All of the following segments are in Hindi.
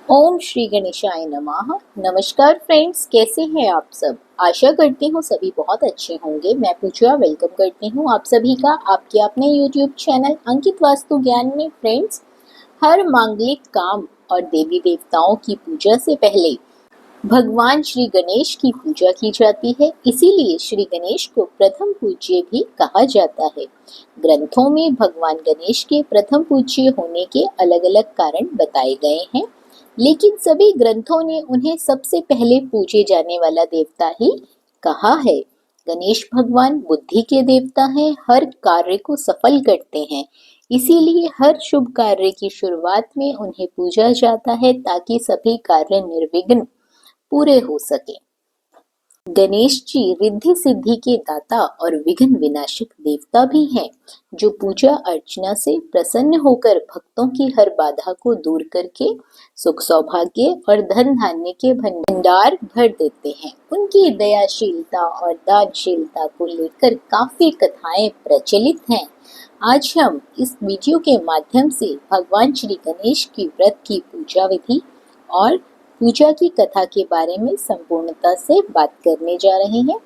ओम श्री गणेशाय नमः। नमस्कार फ्रेंड्स, कैसे हैं आप सब। आशा करती हूँ सभी बहुत अच्छे होंगे। मैं पूजा वेलकम करती हूँ आप सभी का आपके अपने यूट्यूब चैनल अंकित वास्तु ज्ञान में। फ्रेंड्स, हर मांगलिक काम और देवी देवताओं की पूजा से पहले भगवान श्री गणेश की पूजा की जाती है। इसीलिए श्री गणेश को प्रथम पूज्य भी कहा जाता है। ग्रंथों में भगवान गणेश के प्रथम पूज्य होने के अलग अलग कारण बताए गए हैं, लेकिन सभी ग्रंथों ने उन्हें सबसे पहले पूजे जाने वाला देवता ही कहा है। गणेश भगवान बुद्धि के देवता हैं, हर कार्य को सफल करते हैं। इसीलिए हर शुभ कार्य की शुरुआत में उन्हें पूजा जाता है ताकि सभी कार्य निर्विघ्न पूरे हो सके। गणेश जी रिद्धि सिद्धि के दाता और विघ्न विनाशक देवता भी हैं, जो पूजा अर्चना से प्रसन्न होकर भक्तों की हर बाधा को दूर करके सुख सौभाग्य और धन धान्य के भंडार भर देते हैं। उनकी दयाशीलता और दानशीलता को लेकर काफी कथाएं प्रचलित हैं। आज हम इस वीडियो के माध्यम से भगवान श्री गणेश की व्रत की पूजा विधि और पूजा की कथा के बारे में संपूर्णता से बात करने जा रहे हैं।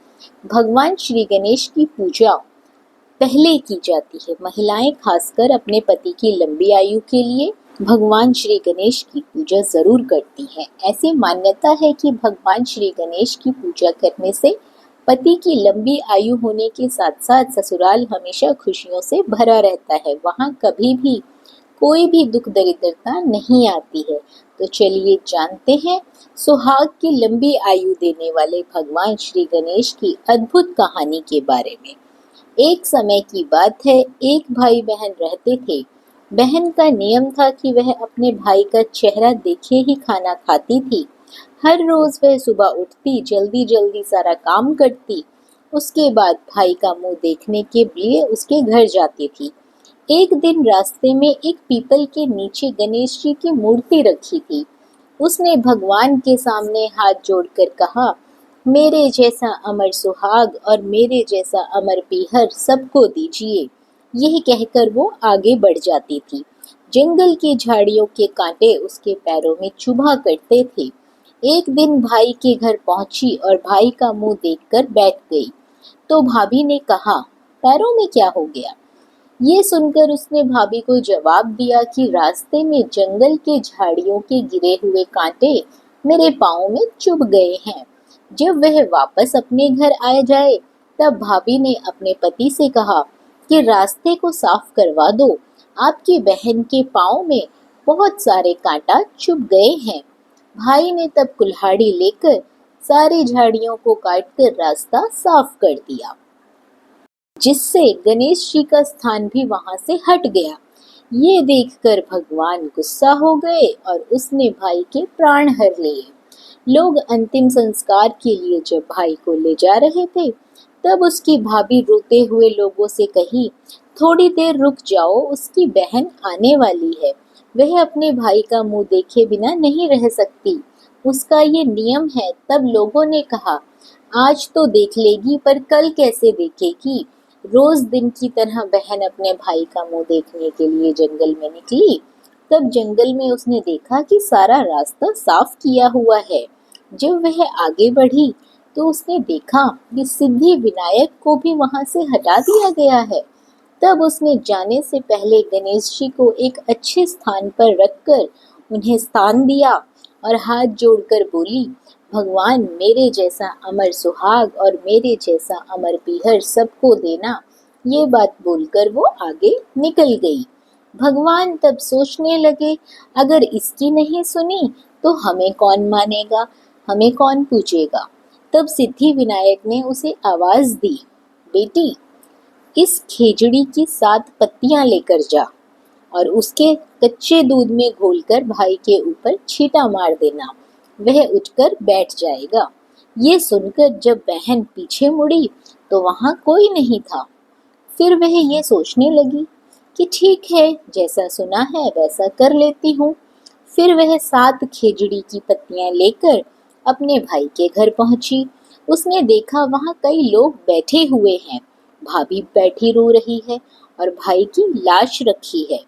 भगवान श्री गणेश की पूजा पहले की जाती है। महिलाएं खासकर अपने पति की लंबी आयु के लिए भगवान श्री गणेश की पूजा जरूर करती हैं। ऐसी मान्यता है कि भगवान श्री गणेश की पूजा करने से पति की लंबी आयु होने के साथ साथ ससुराल हमेशा खुशियों से भरा रहता है। वहां कभी भी कोई भी दुख दरिद्रता नहीं आती है। तो चलिए जानते हैं सुहाग की लंबी आयु देने वाले भगवान श्री गणेश की अद्भुत कहानी के बारे में। एक समय की बात है, एक भाई बहन रहते थे। बहन का नियम था कि वह अपने भाई का चेहरा देखे ही खाना खाती थी। हर रोज वह सुबह उठती, जल्दी जल्दी सारा काम करती, उसके बाद भाई का मुंह देखने के लिए उसके घर जाती थी। एक दिन रास्ते में एक पीपल के नीचे गणेश जी की मूर्ति रखी थी। उसने भगवान के सामने हाथ जोड़कर कहा, मेरे जैसा अमर सुहाग और मेरे जैसा अमर पीहर सबको दीजिए। यह कहकर वो आगे बढ़ जाती थी। जंगल की झाड़ियों के कांटे उसके पैरों में चुभा करते थे। एक दिन भाई के घर पहुंची और भाई का मुंह देखकर बैठ गई। तो भाभी ने कहा, पैरों में क्या हो गया? ये सुनकर उसने भाभी को जवाब दिया कि रास्ते में जंगल के झाड़ियों के गिरे हुए कांटे मेरे पाँव में चुभ गए हैं। जब वह वापस अपने घर आ जाए तब भाभी ने अपने पति से कहा कि रास्ते को साफ करवा दो, आपकी बहन के पाँव में बहुत सारे कांटा चुभ गए हैं। भाई ने तब कुल्हाड़ी लेकर सारी झाड़ियों को काटकर रास्ता साफ कर दिया, जिससे गणेश जी का स्थान भी वहां से हट गया। ये देखकर भगवान गुस्सा हो गए और उसने भाई के प्राण हर लिए। लोग अंतिम संस्कार के लिए जब भाई को ले जा रहे थे तब उसकी भाभी रोते हुए लोगों से कही, थोड़ी देर रुक जाओ, उसकी बहन आने वाली है। वह अपने भाई का मुंह देखे बिना नहीं रह सकती, उसका ये नियम है। तब लोगों ने कहा, आज तो देख लेगी पर कल कैसे देखेगी? रोज दिन की तरह बहन अपने भाई का मुंह देखने के लिए जंगल में निकली। तब जंगल में उसने देखा कि सारा रास्ता साफ किया हुआ है। जब वह आगे बढ़ी तो उसने देखा कि सिद्धि विनायक को भी वहां से हटा दिया गया है। तब उसने जाने से पहले गणेश जी को एक अच्छे स्थान पर रखकर उन्हें स्थान दिया और हाथ जोड़कर बोली, भगवान मेरे जैसा अमर सुहाग और मेरे जैसा अमर पीहर सबको देना। ये बात बोलकर वो आगे निकल गई। भगवान तब सोचने लगे, अगर इसकी नहीं सुनी तो हमें कौन मानेगा, हमें कौन पूजेगा। तब सिद्धि विनायक ने उसे आवाज दी, बेटी इस खेजड़ी की 7 पत्तियां लेकर जा और उसके कच्चे दूध में घोलकर भाई के ऊपर छींटा मार देना, वह उठकर बैठ जाएगा। ये सुनकर जब बहन पीछे मुड़ी तो वहां कोई नहीं था। फिर वह ये सोचने लगी कि ठीक है, जैसा सुना है वैसा कर लेती हूँ। फिर वह 7 खेजड़ी की पत्तियां लेकर अपने भाई के घर पहुंची। उसने देखा वहां कई लोग बैठे हुए हैं, भाभी बैठी रो रही है और भाई की लाश रखी है।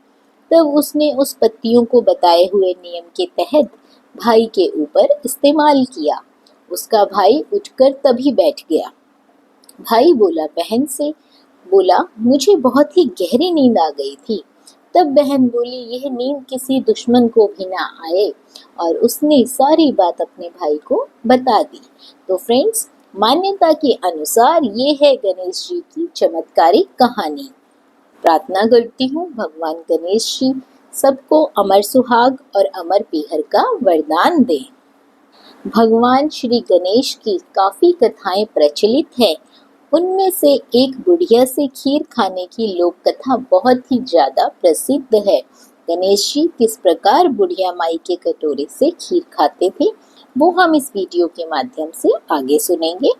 तब उसने उस पत्तियों को बताए हुए नियम के तहत भाई के ऊपर इस्तेमाल किया। उसका भाई उठकर तभी बैठ गया। भाई बोला बहन से, बोला मुझे बहुत ही गहरी नींद आ गई थी। तब बहन बोली यह नींद किसी दुश्मन को भी ना आए, और उसने सारी बात अपने भाई को बता दी। तो फ्रेंड्स, मान्यता के अनुसार ये है गणेश जी की चमत्कारिक कहानी। प्रार्थना करती हूँ भगवान गणेश जी सबको अमर सुहाग और अमर पीहर का वरदान दें। भगवान श्री गणेश की काफ़ी कथाएं प्रचलित हैं। उनमें से एक बुढ़िया से खीर खाने की लोक कथा बहुत ही ज़्यादा प्रसिद्ध है। गणेश जी किस प्रकार बुढ़िया माई के कटोरे से खीर खाते थे, वो हम इस वीडियो के माध्यम से आगे सुनेंगे।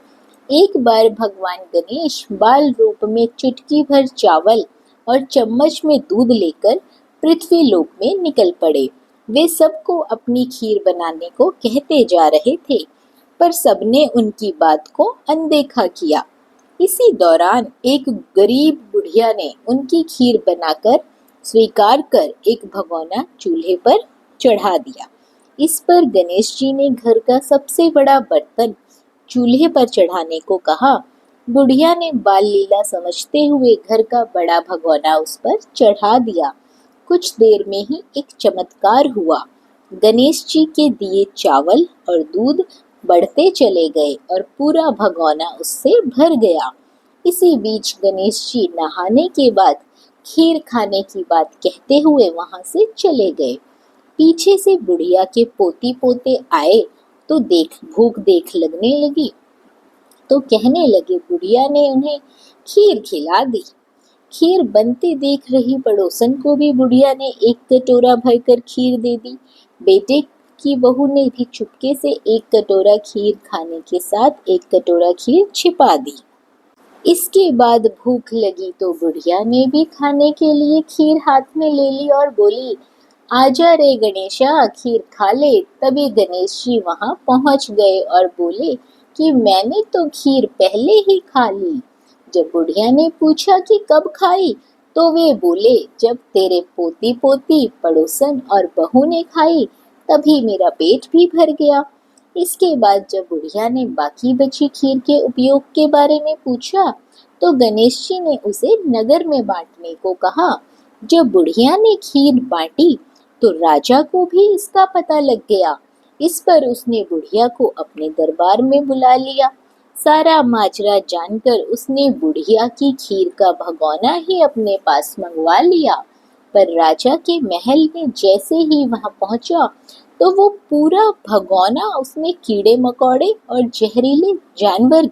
एक बार भगवान गणेश बाल रूप में चुटकी भर चावल और चम्मच में दूध लेकर पृथ्वी लोक में निकल पड़े। वे सबको अपनी खीर बनाने को कहते जा रहे थे, पर सबने उनकी बात को अनदेखा किया। इसी दौरान एक गरीब बुढ़िया ने उनकी खीर बनाकर स्वीकार कर एक भगोना चूल्हे पर चढ़ा दिया। इस पर गणेश जी ने घर का सबसे बड़ा बर्तन चूल्हे पर चढ़ाने को कहा। बुढ़िया ने बाल लीला समझते हुए घर का बड़ा भगोना उस पर चढ़ा दिया। कुछ देर में ही एक चमत्कार हुआ। गणेश जी के दिए चावल और दूध बढ़ते चले गए और पूरा भगोना उससे भर गया। इसी बीच गणेश जी नहाने के बाद खीर खाने की बात कहते हुए वहां से चले गए। पीछे से बुढ़िया के पोती पोते आए तो भूख देख लगने लगी, तो कहने लगे बुढ़िया ने उन्हें खीर खिला दी। खीर बनते देख रही पड़ोसन को भी बुढ़िया ने एक कटोरा भरकर खीर दे दी। बेटे की बहू ने भी चुपके से एक कटोरा खीर खाने के साथ एक कटोरा खीर छिपा दी। इसके बाद भूख लगी तो बुढ़िया ने भी खाने के लिए खीर हाथ में ले ली और बोली, आजा रे गणेशा, खीर खा ले। तभी गणेश जी वहां पहुंच गए और बोले कि मैंने तो खीर पहले ही खा ली। जब बुढ़िया ने पूछा कि कब खाई, तो वे बोले जब तेरे पोती पोती पड़ोसन और बहू ने खाई तभी मेरा पेट भी भर गया। इसके बाद जब बुढ़िया ने बाकी बची खीर के उपयोग के बारे में पूछा तो गणेश जी ने उसे नगर में बांटने को कहा। जब बुढ़िया ने खीर बांटी तो राजा को भी इसका पता लग गया। इस पर उसने बुढ़िया को अपने दरबार में बुला लिया। सारा माजरा जानकर उसने बुढ़िया की खीर का भगोना ही अपने पास मंगवा लिया। पर राजा के महल में जैसे ही वहां पहुंचा तो वो पूरा भगोना उसमें कीड़े मकोड़े और जहरीले जानवर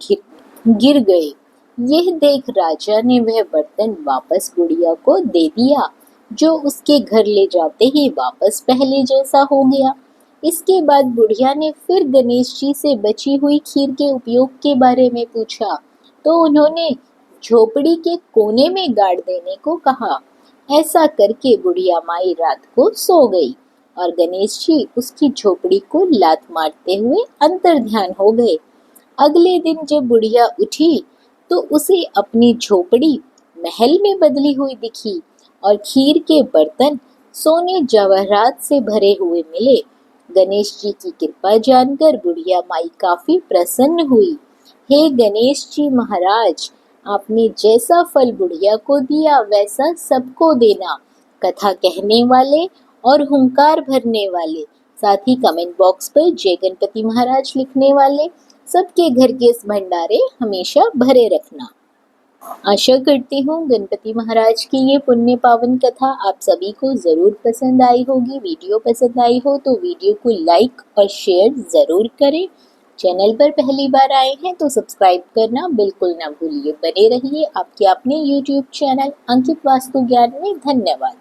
गिर गए। यह देख राजा ने वह बर्तन वापस बुढ़िया को दे दिया, जो उसके घर ले जाते ही वापस पहले जैसा हो गया। इसके बाद बुढ़िया ने फिर गणेश जी से बची हुई खीर के उपयोग के बारे में पूछा तो उन्होंने झोपड़ी के कोने में गाड़ देने को कहा। ऐसा करके बुढ़िया माई रात को सो गई और गणेश जी उसकी झोपड़ी को लात मारते हुए अंतर ध्यान हो गए। अगले दिन जब बुढ़िया उठी तो उसे अपनी झोपड़ी महल में बदली हुई दिखी और खीर के बर्तन सोने जवाहरात से भरे हुए मिले। गणेश जी की कृपा जानकर बुढ़िया माई काफी प्रसन्न हुई। हे गणेश जी महाराज, आपने जैसा फल बुढ़िया को दिया वैसा सबको देना। कथा कहने वाले और हुंकार भरने वाले, साथ ही कमेंट बॉक्स पर जय गणपति महाराज लिखने वाले सबके घर के इस भंडारे हमेशा भरे रखना। आशा करती हूँ गणपति महाराज की ये पुण्य पावन कथा आप सभी को ज़रूर पसंद आई होगी। वीडियो पसंद आई हो तो वीडियो को लाइक और शेयर ज़रूर करें। चैनल पर पहली बार आए हैं तो सब्सक्राइब करना बिल्कुल ना भूलिए। बने रहिए आपके अपने YouTube चैनल अंकित वास्तु ज्ञान में। धन्यवाद।